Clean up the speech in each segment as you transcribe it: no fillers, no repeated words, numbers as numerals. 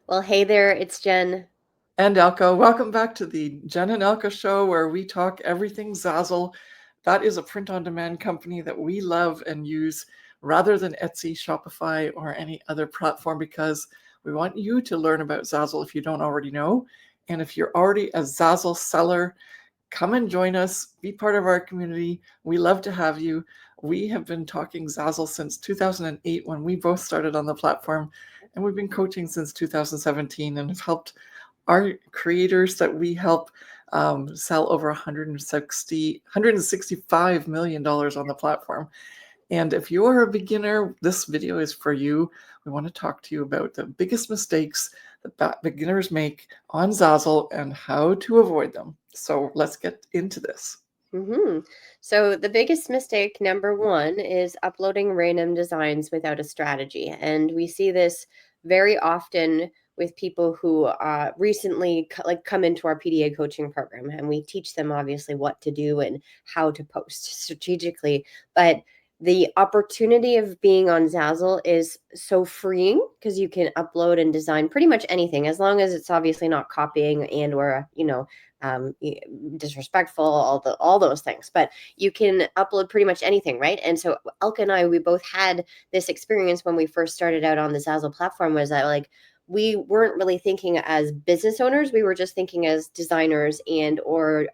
Well, hey there, it's Jen. And Elke, welcome back to the Jen and Elke show where we talk everything Zazzle. That is a print-on-demand company that we love and use rather than Etsy, Shopify, or any other platform because we want you to learn about Zazzle if you don't already know. And if you're already a Zazzle seller, come and join us, be part of our community. We love to have you. We have been talking Zazzle since 2008 when we both started on the platform, and we've been coaching since 2017 and have helped our creators that we help sell over $165 million on the platform. And if you're a beginner, this video is for you. We want to talk to you about the biggest mistakes that beginners make on Zazzle and how to avoid them. So let's get into this. hmm So, the biggest mistake, number one, is uploading random designs without a strategy. And we see this very often with people who recently come into our PDA coaching program, and we teach them obviously what to do and how to post strategically. But the opportunity of being on Zazzle is so freeing because you can upload and design pretty much anything as long as it's obviously not copying and or um, disrespectful, all those things. But you can upload pretty much anything, right? And so Elke and I, we both had this experience when we first started out on the Zazzle platform. Was that like we weren't really thinking as business owners; we were just thinking as designers and or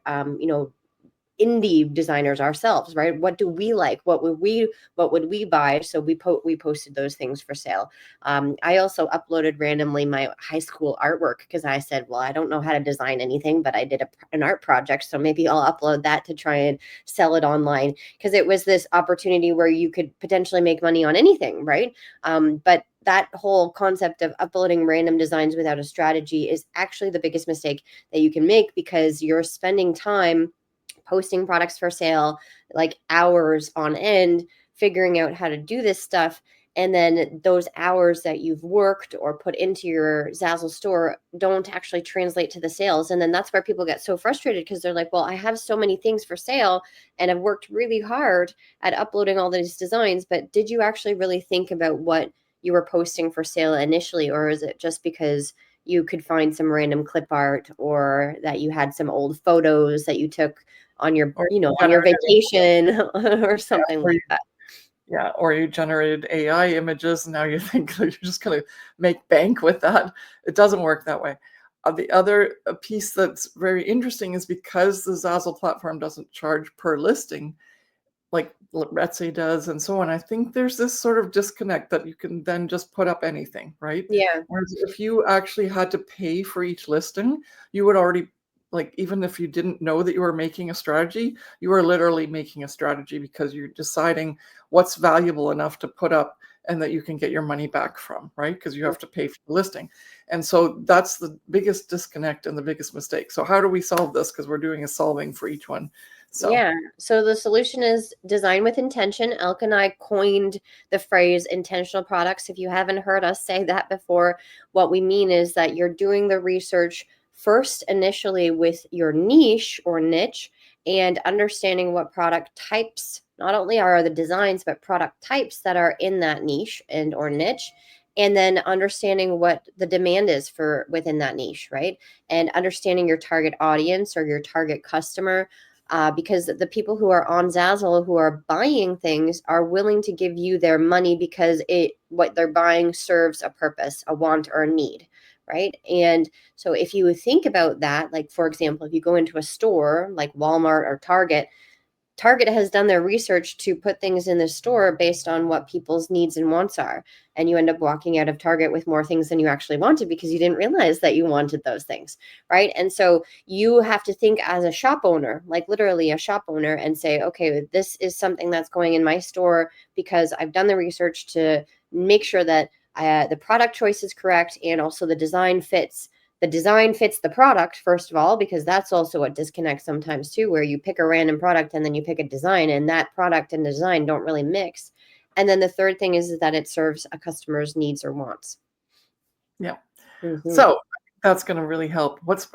indie designers ourselves, right? What do we like? What would we buy? So we posted those things for sale. I also uploaded randomly my high school artwork because I said, well, I don't know how to design anything, but I did an art project, so maybe I'll upload that to try and sell it online because it was this opportunity where you could potentially make money on anything, right? But that whole concept of uploading random designs without a strategy is actually the biggest mistake that you can make because you're spending time posting products for sale, like hours on end, figuring out how to do this stuff. And then those hours that you've worked or put into your Zazzle store don't actually translate to the sales. And then that's where people get so frustrated because they're like, well, I have so many things for sale and I've worked really hard at uploading all these designs. But did you actually really think about what you were posting for sale initially? Or is it just because you could find some random clip art or that you had some old photos that you took on your Or on your generated, vacation or something or like you, that. yeah, or you generated AI images, and now you think that you're just going to make bank with that. It doesn't work that way. The other piece that's very interesting is because the Zazzle platform doesn't charge per listing, like Etsy does and so on. I think there's this sort of disconnect that you can then just put up anything, right? Yeah. Whereas if you actually had to pay for each listing, you would already, like, even if you didn't know that you were making a strategy, you are literally making a strategy because you're deciding what's valuable enough to put up and that you can get your money back from, right? Because you have to pay for the listing. And so that's the biggest disconnect and the biggest mistake. So how do we solve this? Because we're doing a solving for each one. So Yeah. So the solution is design with intention. Elke and I coined the phrase intentional products. If you haven't heard us say that before, what we mean is that you're doing the research first initially with your niche or niche and understanding what product types not only are the designs but product types that are in that niche and or niche, and then understanding what the demand is for within that niche, right? And understanding your target audience or your target customer, because the people who are on Zazzle who are buying things are willing to give you their money because what they're buying serves a purpose, a want, or a need, right? And so if you think about that, like for example, if you go into a store like Walmart or Target has done their research to put things in the store based on what people's needs and wants are. And you end up walking out of Target with more things than you actually wanted because you didn't realize that you wanted those things, right? And so you have to think as a shop owner, like literally a shop owner, and say, okay, this is something that's going in my store because I've done the research to make sure that the product choice is correct and also the design fits the product, first of all, because that's also what disconnects sometimes too, where you pick a random product and then you pick a design and that product and design don't really mix. And then the third thing is that it serves a customer's needs or wants. yeah. Mm-hmm. So that's going to really help. What's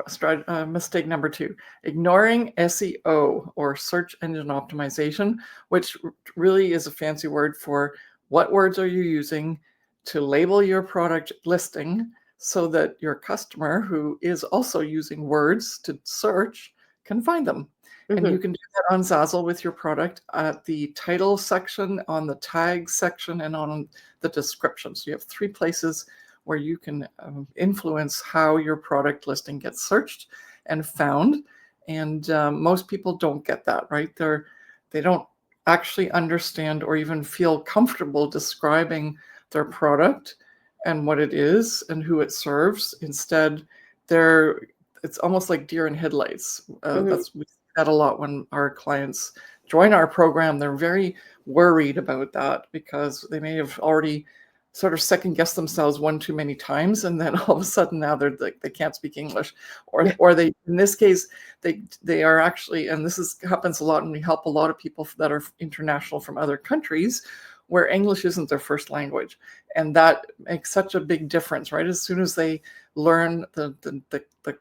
mistake number 2? Ignoring SEO or search engine optimization, which really is a fancy word for what words are you using to label your product listing so that your customer, who is also using words to search, can find them. And you Hmm. can do that on Zazzle with your product at the title section, on the tag section, and on the description. So you have 3 places where you can influence how your product listing gets searched and found. And most people don't get that, right? They don't actually understand or even feel comfortable describing their product and what it is and who it serves. Instead, it's almost like deer in headlights. Hmm. We see that a lot when our clients join our program. They're very worried about that because they may have already sort of second guessed themselves one too many times, and then all of a sudden now they're like they can't speak English, or they, in this case, they are actually, and happens a lot, and we help a lot of people that are international from other countries where English isn't their first language. And that makes such a big difference, right? As soon as they learn the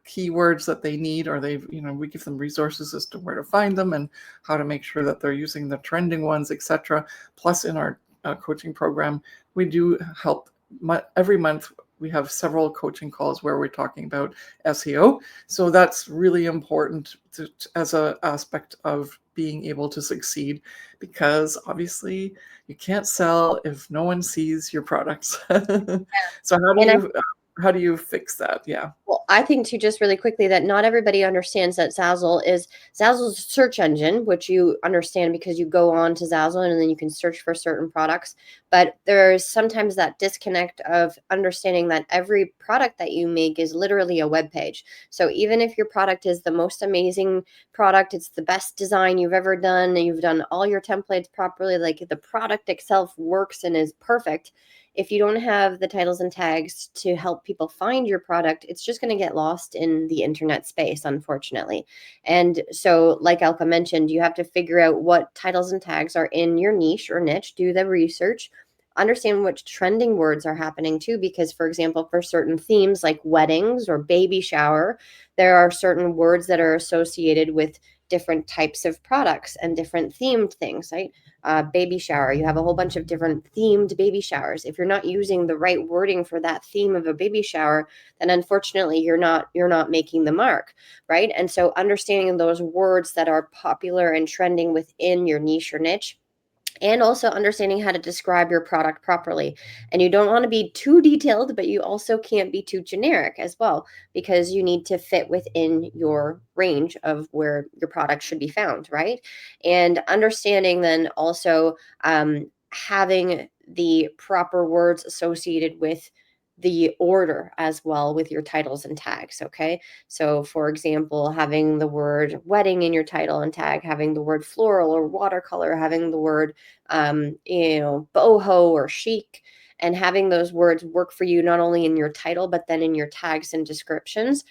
keywords that they need, or we give them resources as to where to find them and how to make sure that they're using the trending ones, etc. Plus, in our coaching program, we do help every month. We have several coaching calls where we're talking about SEO. So that's really important as an aspect of being able to succeed, because obviously you can't sell if no one sees your products. So And I how do you fix that? Yeah. Well, I think too, just really quickly, that not everybody understands that Zazzle's a search engine, which you understand because you go on to Zazzle and then you can search for certain products. But there's sometimes that disconnect of understanding that every product that you make is literally a web page. So even if your product is the most amazing product, it's the best design you've ever done, and you've done all your templates properly, like the product itself works and is perfect, if you don't have the titles and tags to help people find your product, it's just going to get lost in the internet space, unfortunately. And so, like Elke mentioned, you have to figure out what titles and tags are in your niche or niche, do the research, understand which trending words are happening too, because, for example, for certain themes like weddings or baby shower, there are certain words that are associated with different types of products and different themed things, right? Baby shower, you have a whole bunch of different themed baby showers. If you're not using the right wording for that theme of a baby shower, then unfortunately you're not making the mark, right? And so understanding those words that are popular and trending within your niche or niche, and also understanding how to describe your product properly. And you don't want to be too detailed, but you also can't be too generic as well, because you need to fit within your range of where your product should be found, right? And understanding then also having the proper words associated with the order as well with your titles and tags. Okay. So, for example, having the word wedding in your title and tag, having the word floral or watercolor, having the word boho or chic, and having those words work for you not only in your title but then in your tags and descriptions,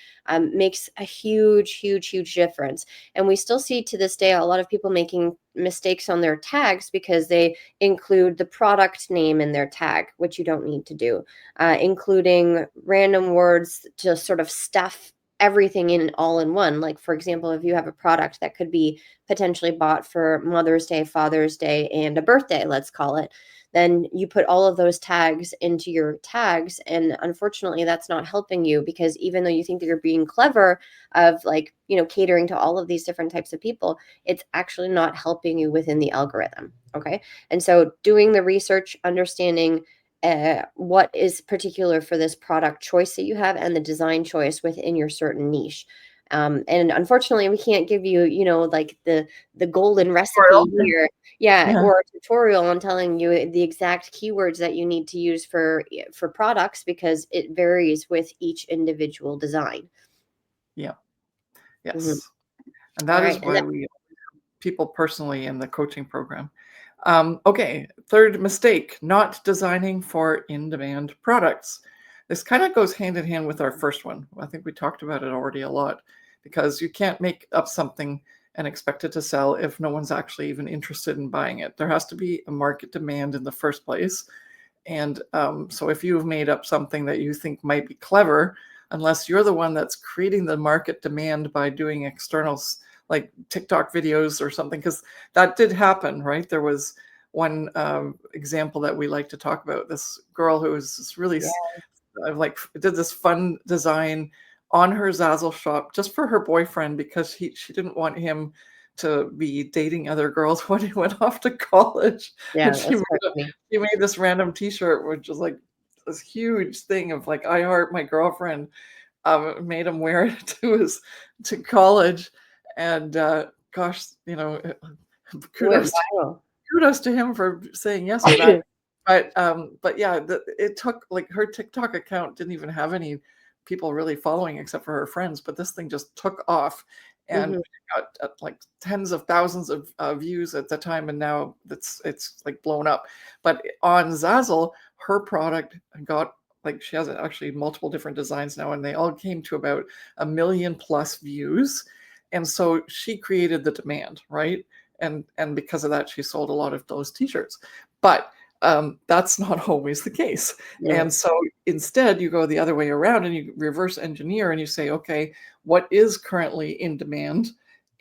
makes a huge, huge, huge difference. And we still see to this day a lot of people making mistakes on their tags because they include the product name in their tag, which you don't need to do, including random words to sort of stuff everything in all in one. Like, for example, if you have a product that could be potentially bought for Mother's Day, Father's Day, and a birthday, let's call it, then you put all of those tags into your tags. And unfortunately, that's not helping you, because even though you think that you're being clever of, like, catering to all of these different types of people, it's actually not helping you within the algorithm. Okay. And so doing the research, understanding what is particular for this product choice that you have and the design choice within your certain niche. And unfortunately, we can't give you, like the golden recipe here, yeah, Yeah. or a tutorial on telling you the exact keywords that you need to use for products, because it varies with each individual design. Yeah. Mhm. Yes. And All that right, is and why we people personally in the coaching program. Okay, third mistake, not designing for in-demand products. This kind of goes hand in hand with our first one. I think we talked about it already a lot, because you can't make up something and expect it to sell if no one's actually even interested in buying it. There has to be a market demand in the first place. And so if you've made up something that you think might be clever, unless you're the one that's creating the market demand by doing externals like TikTok videos or something, because that did happen, right? There was one example that we like to talk about. This girl who was this really yeah. like did this fun design on her Zazzle shop just for her boyfriend because she didn't want him to be dating other girls when he went off to college. Yeah, And that's quite funny. she made this random T-shirt, which was like this huge thing of like I heart my girlfriend. Made him wear it to college, and gosh, Went kudos viral. kudos to him for saying yes to that. But yeah, it took like her TikTok account didn't even have any people really following except for her friends, but this thing just took off and Mhm. got like tens of thousands of views at the time, and now it's like blown up. But on Zazzle, her product got like she has actually multiple different designs now, and they all came to about 1 million plus views, and so she created the demand, right? And because of that, she sold a lot of those T-shirts. But that's not always the case. No. And so instead, you go the other way around and you reverse engineer and you say, okay, what is currently in demand,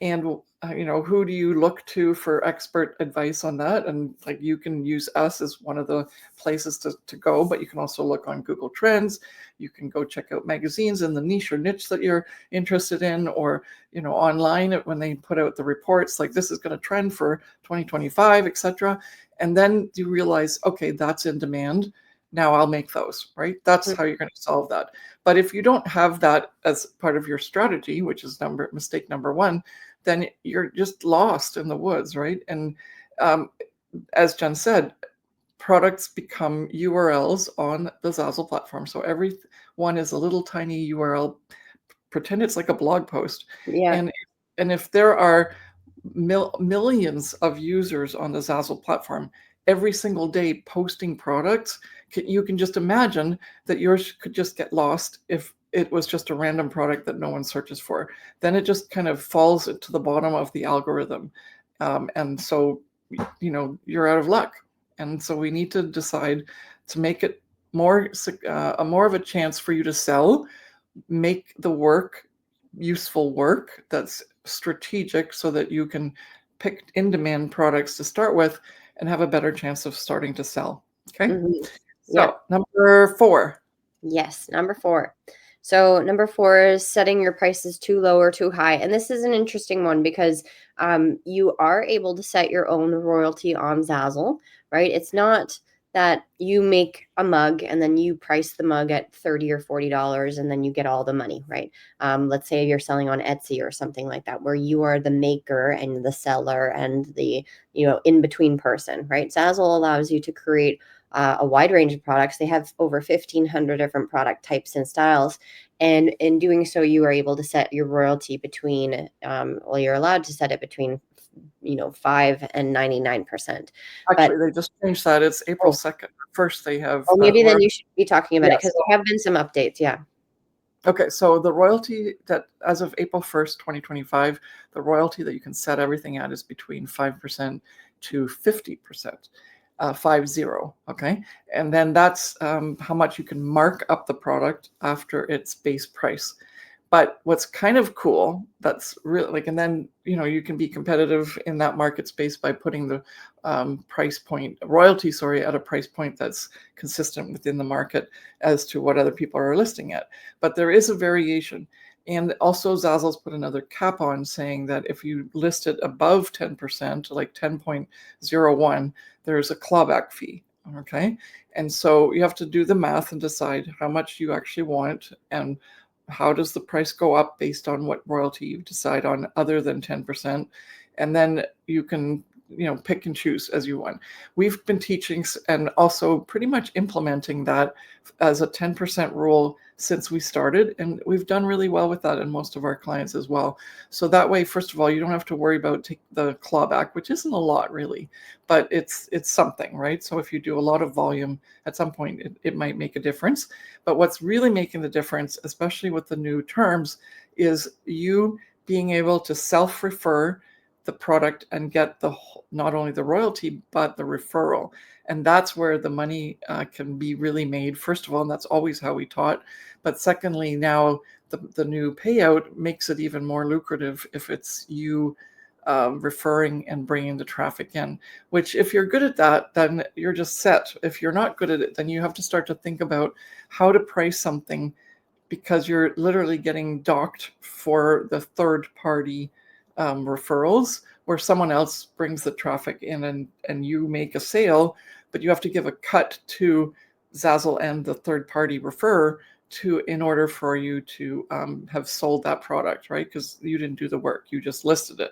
and who do you look to for expert advice on that? And like you can use us as one of the places to go, but you can also look on Google Trends. You can go check out magazines in the niche or niche that you're interested in, or online when they put out the reports like this is going to trend for 2025, etc. And then you realize, okay, that's in demand. Now I'll make those, right? That's Mm. how you're going to solve that. But if you don't have that as part of your strategy, which is mistake number one, then you're just lost in the woods, right? And um, as Jen said, products become URLs on the Zazzle platform. So every one is a little tiny URL. Pretend it's like a blog post. Yeah. And if there are millions of users on the Zazzle platform every single day posting products, you can just imagine that yours could just get lost if it was just a random product that no one searches for. Then it just kind of falls to the bottom of the algorithm. And so, you're out of luck. And so we need to decide to make it more of a chance for you to sell, make the work useful work that's strategic so that you can pick in-demand products to start with and have a better chance of starting to sell. Okay. Mhm. Yeah. So number 4. Yes, number 4. So number 4 is setting your prices too low or too high. And this is an interesting one because you are able to set your own royalty on Zazzle, right? It's not that you make a mug and then you price the mug at $30 or $40 and then you get all the money, right? Let's say you're selling on Etsy or something like that, where you are the maker and the seller and the in between person, right? Zazzle allows you to create a wide range of products. They have over 1,500 different product types and styles. And in doing so, you are able to set your royalty between, you're allowed to set it between, 5 and 99%. But Actually, they just changed that. It's April oh, 2nd. First, they have maybe then you should be talking about it yes. because there have been some updates. Yeah. Okay, so the royalty that as of April 1st, 2025, the royalty that you can set everything at is between 5% to 50%, 50, okay? And then that's how much you can mark up the product after its base price. But what's kind of cool, that's really like, and then, you can be competitive in that market space by putting the royalty, at a price point that's consistent within the market as to what other people are listing at. But there is a variation. And also Zazzle's put another cap on saying that if you list it above 10%, like 10.01, there's a clawback fee. Okay. And so you have to do the math and decide how much you actually want and how does the price go up based on what royalty you decide on other than 10%. And then you can pick and choose as you want. We've been teaching and also pretty much implementing that as a 10% rule since we started, and we've done really well with that in most of our clients as well. So that way, first of all, you don't have to worry about the clawback, which isn't a lot really, but it's something, right? So if you do a lot of volume, at some point it might make a difference. But what's really making the difference, especially with the new terms, is you being able to self-refer the product and get not only the royalty but the referral. And that's where the money can be really made, first of all, and that's always how we taught. But secondly, now the new payout makes it even more lucrative if it's you referring and bringing the traffic in, which if you're good at that, then you're just set. If you're not good at it, then you have to start to think about how to price something, because you're literally getting docked for the third party referrals, where someone else brings the traffic in and you make a sale, but you have to give a cut to Zazzle and the third party referrer in order for you to have sold that product, right? Because you didn't do the work, you just listed it.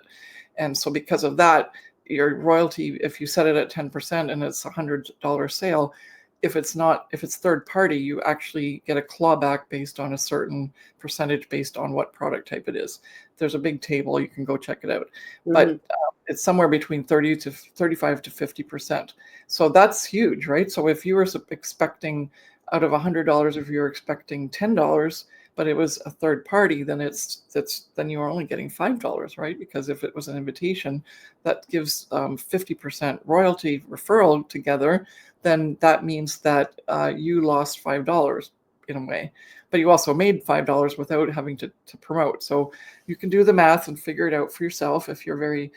And so because of that, your royalty, if you set it at 10% and it's $100 sale, if it's third party, you actually get a clawback based on a certain percentage based on what product type it is. There's a big table, you can go check it out. But it's somewhere between 30 to 35 to 50%. So that's huge, right? So if you were expecting out of $100, if you're expecting $10, but it was a third party, then then you are only getting $5, right? Because if it was an invitation, that gives 50% royalty referral together. Then that means that you lost $5 in a way, but you also made $5 without having to promote. So you can do the math and figure it out for yourself. If you're very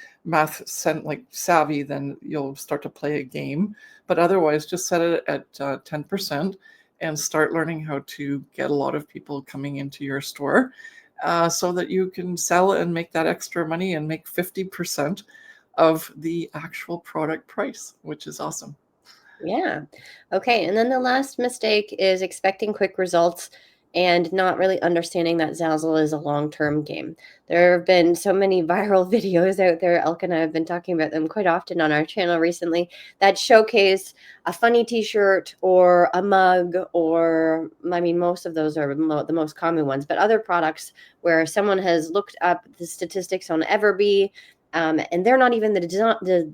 savvy, then you'll start to play a game. But otherwise, just set it at 10%. And start learning how to get a lot of people coming into your store so that you can sell and make that extra money and make 50% of the actual product price, which is awesome. Yeah. Okay. And then the last mistake is expecting quick results and not really understanding that Zazzle is a long-term game. There have been so many viral videos out there. Elke and I have been talking about them quite often on our channel recently that showcase a funny t-shirt or a mug, or I mean, most of those are the most common ones, but other products where someone has looked up the statistics on Everbee, and they're not even the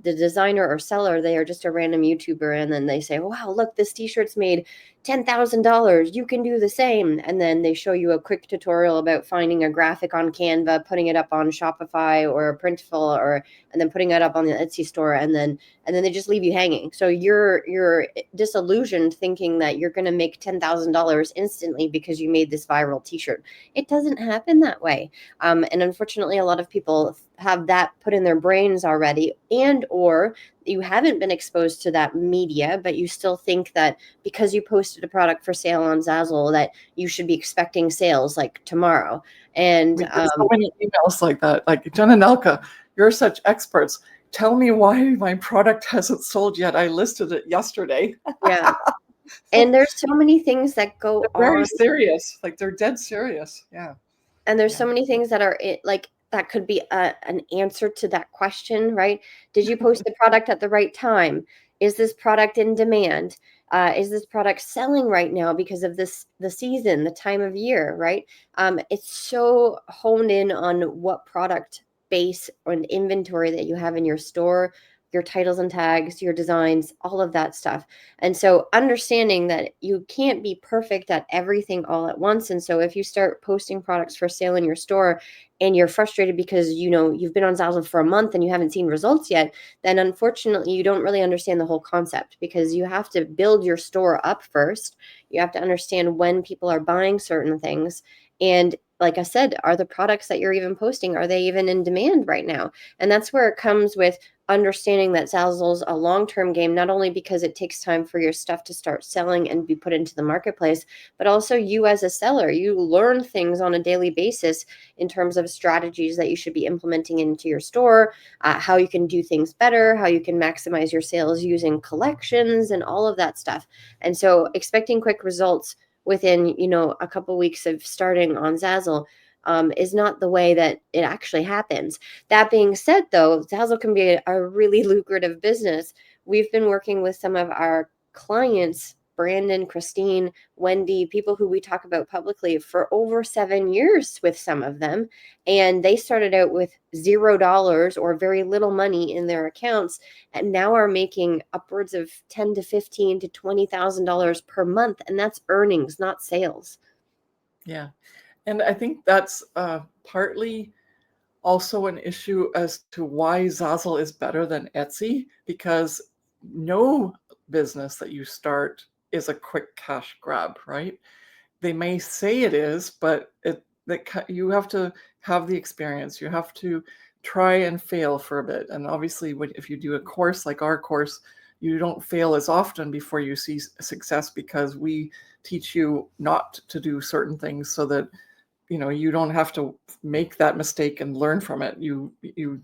designer or seller. They are just a random YouTuber. And then they say, wow, look, this t-shirt's made $10,000. You can do the same. And then they show you a quick tutorial about finding a graphic on Canva, putting it up on Shopify or Printful, and then putting it up on the Etsy store. And then they just leave you hanging. So you're disillusioned thinking that you're going to make $10,000 instantly because you made this viral t-shirt. It doesn't happen that way. And unfortunately, a lot of people have that put in their brains already, and or you haven't been exposed to that media, but you still think that because you posted a product for sale on Zazzle that you should be expecting sales like tomorrow. And We get so many emails like that, like, Jen and Elke, you're such experts. Tell me why my product hasn't sold yet. I listed it yesterday. yeah, and there's so many things that go They're very on. serious. Like, they're dead serious. Yeah. And there's Yeah. so many things that are like that could be an answer to that question, right? Did you post the product at the right time? Is this product in demand? Is this product selling right now because of the season, the time of year, right? It's so honed in on what product base or an inventory that you have in your store, your titles and tags, your designs, all of that stuff. And so understanding that you can't be perfect at everything all at once. And so if you start posting products for sale in your store and you're frustrated because you've been on Zazzle for a month and you haven't seen results yet, then unfortunately you don't really understand the whole concept, because you have to build your store up first. You have to understand when people are buying certain things. And like I said, are the products that you're even posting, are they even in demand right now? And that's where it comes with understanding that Zazzle's a long-term game, not only because it takes time for your stuff to start selling and be put into the marketplace, but also you as a seller, you learn things on a daily basis in terms of strategies that you should be implementing into your store, how you can do things better, how you can maximize your sales using collections and all of that stuff. And so expecting quick results within, a couple weeks of starting on Zazzle is not the way that it actually happens. That being said, though, Zazzle can be a really lucrative business. We've been working with some of our clients, Brandon, Christine, Wendy, people who we talk about publicly, for over 7 years with some of them. And they started out with $0 or very little money in their accounts, and now are making upwards of $10 to $15 to $20,000 per month. And that's earnings, not sales. Yeah. And I think that's partly also an issue as to why Zazzle is better than Etsy, because no business that you start is a quick cash grab, right? They may say it is, but you have to have the experience. You have to try and fail for a bit. And obviously, if you do a course like our course, you don't fail as often before you see success, because we teach you not to do certain things so that you don't have to make that mistake and learn from it. You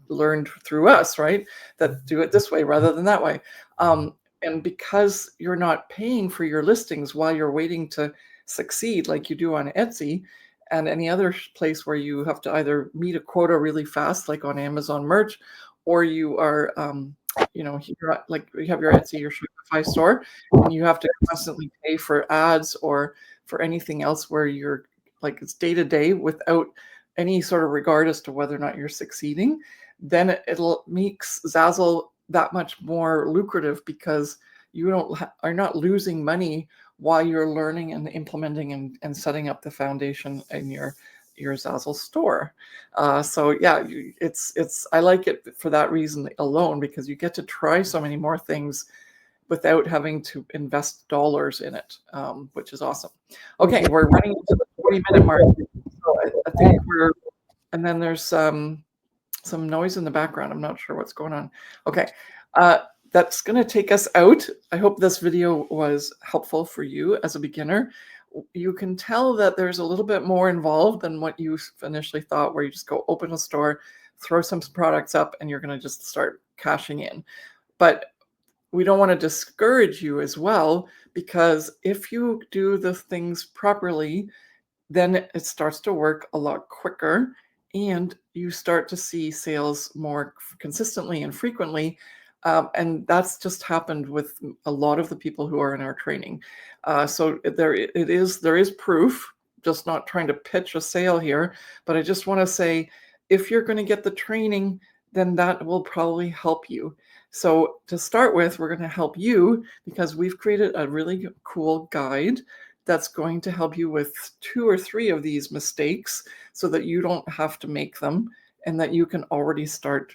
learned through us, right? That do it this way rather than that way. And because you're not paying for your listings while you're waiting to succeed like you do on Etsy and any other place where you have to either meet a quota really fast, like on Amazon merch, or you are you're like you have your Etsy, your Shopify store, and you have to constantly pay for ads or for anything else where you're like it's day to day without any sort of regard as to whether or not you're succeeding, then it'll makes Zazzle that much more lucrative, because you are not losing money while you're learning and implementing and setting up the foundation in your Zazzle store. So yeah, it's I like it for that reason alone, because you get to try so many more things without having to invest dollars in it, which is awesome. Okay, we're running to the 40-minute mark. So I think and then there's some noise in the background. I'm not sure what's going on. Okay, that's going to take us out. I hope this video was helpful for you as a beginner. You can tell that there's a little bit more involved than what you initially thought, where you just go open a store, throw some products up, and you're going to just start cashing in. But we don't want to discourage you as well, because if you do the things properly, then it starts to work a lot quicker, and you start to see sales more consistently and frequently. And that's just happened with a lot of the people who are in our training. So there is proof, just not trying to pitch a sale here, but I just want to say, if you're going to get the training, then that will probably help you. So to start with, we're going to help you because we've created a really cool guide that's going to help you with 2 or 3 of these mistakes so that you don't have to make them, and that you can already start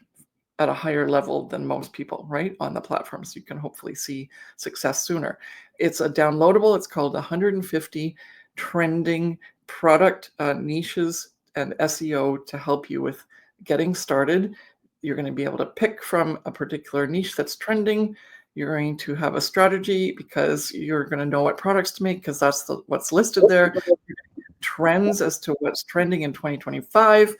at a higher level than most people, right, on the platform. So you can hopefully see success sooner. It's a downloadable. It's called 150 Trending Product Niches and SEO to help you with getting started. You're going to be able to pick from a particular niche that's trending. You're going to have a strategy because you're going to know what products to make, because that's what's listed there. Trends as to what's trending in 2025.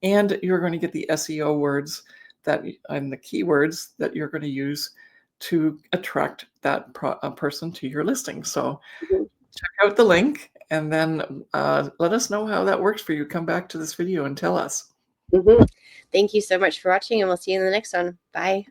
And you're going to get the SEO words and the keywords that you're going to use to attract that person to your listing. So check out the link, and then let us know how that works for you. Come back to this video and tell us. Thank you so much for watching, and we'll see you in the next one. Bye.